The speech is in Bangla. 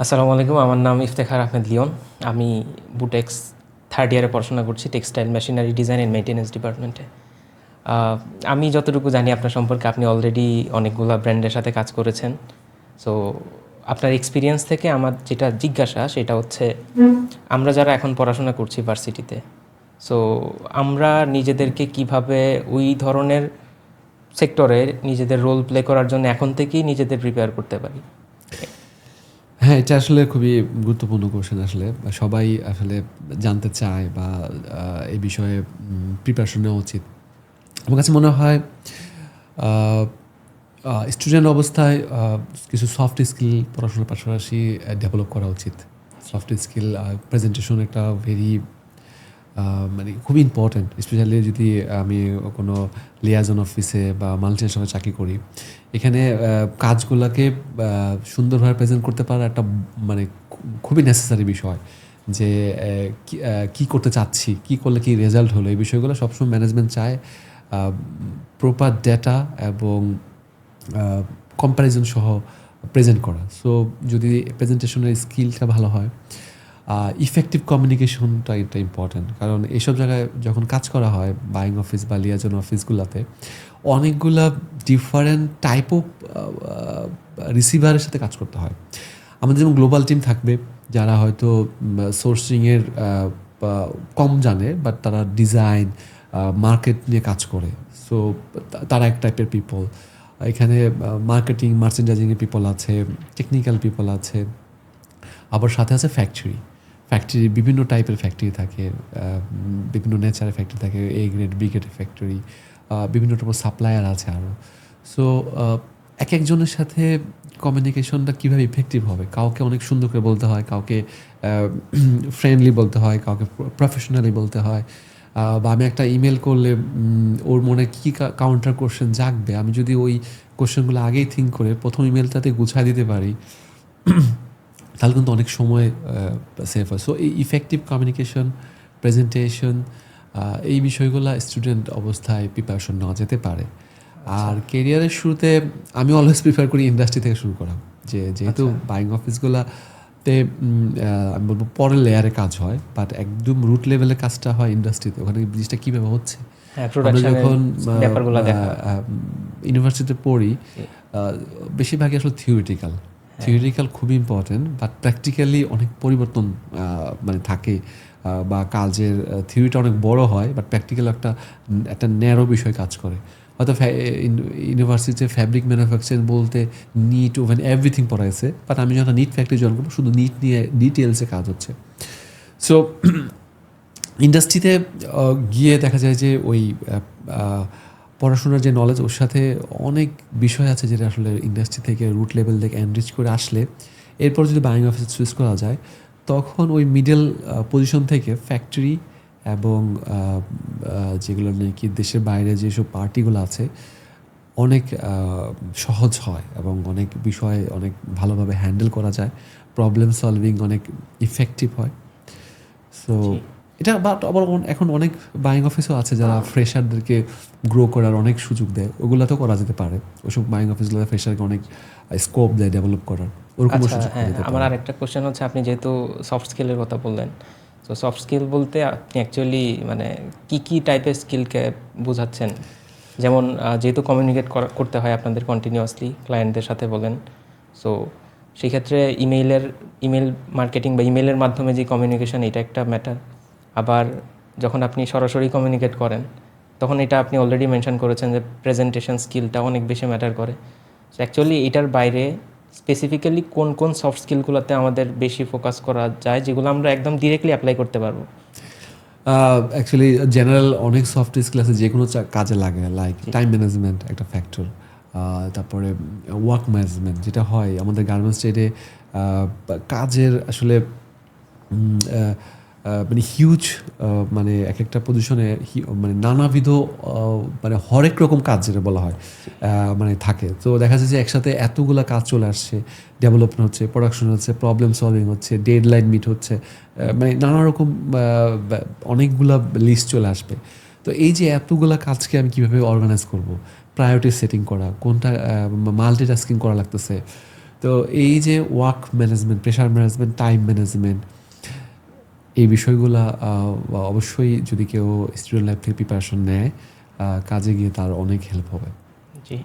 আসসালামু আলাইকুম, আমার নাম ইফতেখার আহমেদ লিওন। আমি বুটেক্স থার্ড ইয়ারে পড়াশোনা করছি, textile machinery design and maintenance ডিপার্টমেন্টে। আমি যতটুকু জানি আপনার সম্পর্কে, আপনি অলরেডি অনেকগুলো ব্র্যান্ডের সাথে কাজ করেছেন। সো আপনার এক্সপিরিয়েন্স থেকে আমার যেটা জিজ্ঞাসা সেটা হচ্ছে, আমরা যারা এখন পড়াশোনা করছি ভার্সিটিতে, সো আমরা নিজেদেরকে কিভাবে ওই ধরনের সেক্টরে নিজেদের রোল প্লে করার জন্য এখন থেকেই নিজেদের প্রিপেয়ার করতে পারি? হ্যাঁ, এটা আসলে খুবই গুরুত্বপূর্ণ কোশ্চেন। আসলে সবাই আসলে জানতে চায় বা এই বিষয়ে প্রিপারেশন নেওয়া উচিত। আমার কাছে মনে হয় স্টুডেন্ট অবস্থায় কিছু সফট স্কিল পড়াশোনার পাশাপাশি ডেভেলপ করা উচিত। সফট স্কিল প্রেজেন্টেশন একটা ভেরি মানে খুবই ইম্পর্ট্যান্ট, স্পেশালি যদি আমি কোনো লিয়াজন অফিসে বা মাল্টিনেশনালে চাকরি করি। এখানে কাজগুলোকে সুন্দরভাবে প্রেজেন্ট করতে পারা একটা মানে খুবই নেসেসারি বিষয়। যে কি করতে চাচ্ছি, কি করলে কি রেজাল্ট হলো, এই বিষয়গুলো সবসময় ম্যানেজমেন্ট চায়। প্রপার ডেটা এবং কম্প্যারিজন সহ প্রেজেন্ট করা। সো যদি প্রেজেন্টেশনের স্কিলটা ভালো হয়, ইফেক্টিভ কমিউনিকেশনটা এটা ইম্পর্ট্যান্ট। কারণ এইসব জায়গায় যখন কাজ করা হয়, বাইং অফিস বা লিয়াজন অফিসগুলোতে অনেকগুলা ডিফারেন্ট টাইপ অফ রিসিভারের সাথে কাজ করতে হয়। আমাদের যেমন গ্লোবাল টিম থাকবে, যারা হয়তো সোর্সিংয়ের কম জানে, বাট তারা ডিজাইন মার্কেট নিয়ে কাজ করে। সো তারা এক টাইপের পিপল। এখানে মার্কেটিং মার্চেন্ডাইজিংয়ের পিপল আছে, টেকনিক্যাল পিপল আছে, আবার সাথে আছে ফ্যাক্টরি। বিভিন্ন টাইপের ফ্যাক্টরি থাকে, বিভিন্ন নেচারের ফ্যাক্টরি থাকে, A grade B grade factory, বিভিন্ন রকম সাপ্লায়ার আছে আরও। সো এক একজনের সাথে কমিউনিকেশনটা কীভাবে ইফেক্টিভ হবে, কাউকে অনেক সুন্দর করে বলতে হয়, কাউকে ফ্রেন্ডলি বলতে হয়, কাউকে প্রফেশনালি বলতে হয়। বা আমি একটা ইমেল করলে ওর মনে কী কাউন্টার কোশ্চেন জাগবে, আমি যদি ওই কোশ্চেনগুলো আগেই থিঙ্ক করে প্রথম ইমেলটাতে গুছায় দিতে পারি, তাহলে কিন্তু অনেক সময় সেভ হয়। সো এই ইফেক্টিভ কমিউনিকেশন, প্রেজেন্টেশন, এই বিষয়গুলো স্টুডেন্ট অবস্থায় প্রিপারেশন নেওয়া যেতে পারে। আর কেরিয়ারের শুরুতে আমি অলওয়েজ প্রিফার করি ইন্ডাস্ট্রি থেকে শুরু করা। যেহেতু বাইং অফিসগুলোতে আমি বলবো পরের লেয়ারে কাজ হয়, বাট একদম রুট লেভেলের কাজটা হয় ইন্ডাস্ট্রিতে। ওখানে জিনিসটা কীভাবে হচ্ছে, আমরা যখন ইউনিভার্সিটিতে পড়ি, বেশিরভাগই আসলে থিওরিটিক্যাল খুবই ইম্পর্টেন্ট, বাট প্র্যাকটিক্যালি অনেক পরিবর্তন মানে থাকে, বা কাজের থিওরিটা অনেক বড় হয়, বাট প্র্যাকটিক্যাল একটা ন্যারো বিষয় কাজ করে। হয়তো ইউনিভার্সিটিতে ফ্যাব্রিক ম্যানুফ্যাকচারিং বলতে নিট ওভেন এভরিথিং পড়াইছে, বাট আমি যখন নিট ফ্যাক্টরি জয়েন করবো, শুধু নিট নিয়ে ডিটেলসে কাজ হচ্ছে। সো ইন্ডাস্ট্রিতে গিয়ে দেখা যায় যে ওই পড়াশোনার যে নলেজ, ওর সাথে অনেক বিষয় আছে যেটা আসলে ইন্ডাস্ট্রি থেকে রুট লেভেল থেকে এনরিচ করে আসলে, এরপর যদি বাইং অফিসে সুইচ করা যায়, তখন ওই মিডল পজিশন থেকে ফ্যাক্টরি এবং যেগুলো নাকি দেশের বাইরে যেসব পার্টিগুলো আছে, অনেক সহজ হয় এবং অনেক বিষয় অনেক ভালোভাবে হ্যান্ডেল করা যায়, প্রবলেম সলভিং অনেক ইফেক্টিভ হয়। সো এটা বাট আবার এখন অনেক বাইং অফিসও আছে যারা ফ্রেশারদেরকে গ্রো করার অনেক সুযোগ দেয়, ওগুলোতেও করা যেতে পারে। ওইসব বাইং অফিসগুলো ফ্রেশারকে অনেক স্কোপ দেয় ডেভেলপ করার, ওরকম সুযোগ হ্যাঁ, আমার আরেকটা কোশ্চেন হচ্ছে, আপনি যেহেতু সফট স্কিলের কথা বললেন, তো সফট স্কিল বলতে আপনি অ্যাকচুয়ালি মানে কী টাইপের স্কিলকে বোঝাচ্ছেন? যেমন যেহেতু কমিউনিকেট করতে হয় আপনাদের কন্টিনিউয়াসলি ক্লায়েন্টদের সাথে বলেন, সো সেক্ষেত্রে ইমেল মার্কেটিং বা ইমেলের মাধ্যমে যে কমিউনিকেশন, এটা একটা ম্যাটার। আবার যখন আপনি সরাসরি কমিউনিকেট করেন, তখন এটা আপনি অলরেডি মেনশন করেছেন যে প্রেজেন্টেশন স্কিলটা অনেক বেশি ম্যাটার করে। সো অ্যাকচুয়ালি এটার বাইরে স্পেসিফিক্যালি কোন কোন সফট স্কিলগুলোতে আমাদের বেশি ফোকাস করা যায়, যেগুলো আমরা একদম ডিরেক্টলি অ্যাপ্লাই করতে পারবো? অ্যাকচুয়ালি জেনারেল অনেক সফট স্কিল আছে যে কোনো কাজে লাগে, লাইক টাইম ম্যানেজমেন্ট একটা ফ্যাক্টর, তারপরে ওয়ার্ক ম্যানেজমেন্ট যেটা হয় আমাদের গার্মেন্টস ট্রেডে, কাজের আসলে মানে হিউজ, মানে এক একটা পজিশনে মানে নানাবিধ মানে হরেক রকম কাজ যেটা বলা হয় মানে থাকে। তো দেখা যাচ্ছে যে একসাথে এতগুলা কাজ চলে আসছে, ডেভেলপমেন্ট হচ্ছে, প্রোডাকশন হচ্ছে, প্রবলেম সলভিং হচ্ছে, ডেডলাইন মিট হচ্ছে, মানে নানা রকম অনেকগুলা লিস্ট চলে আসবে। তো এই যে এতগুলা কাজকে আমি কীভাবে অর্গানাইজ করব, প্রায়োরিটি সেটিং করা, কোনটা মাল্টিটাস্কিং করা লাগতেছে, তো এই যে work management, pressure management, time management, এই বিষয়গুলা অবশ্যই যদি কেউ স্টুডেন্ট লাইফ থেকে প্রিপারেশন নেয়, কাজে গিয়ে তার অনেক হেল্প হবে। জি।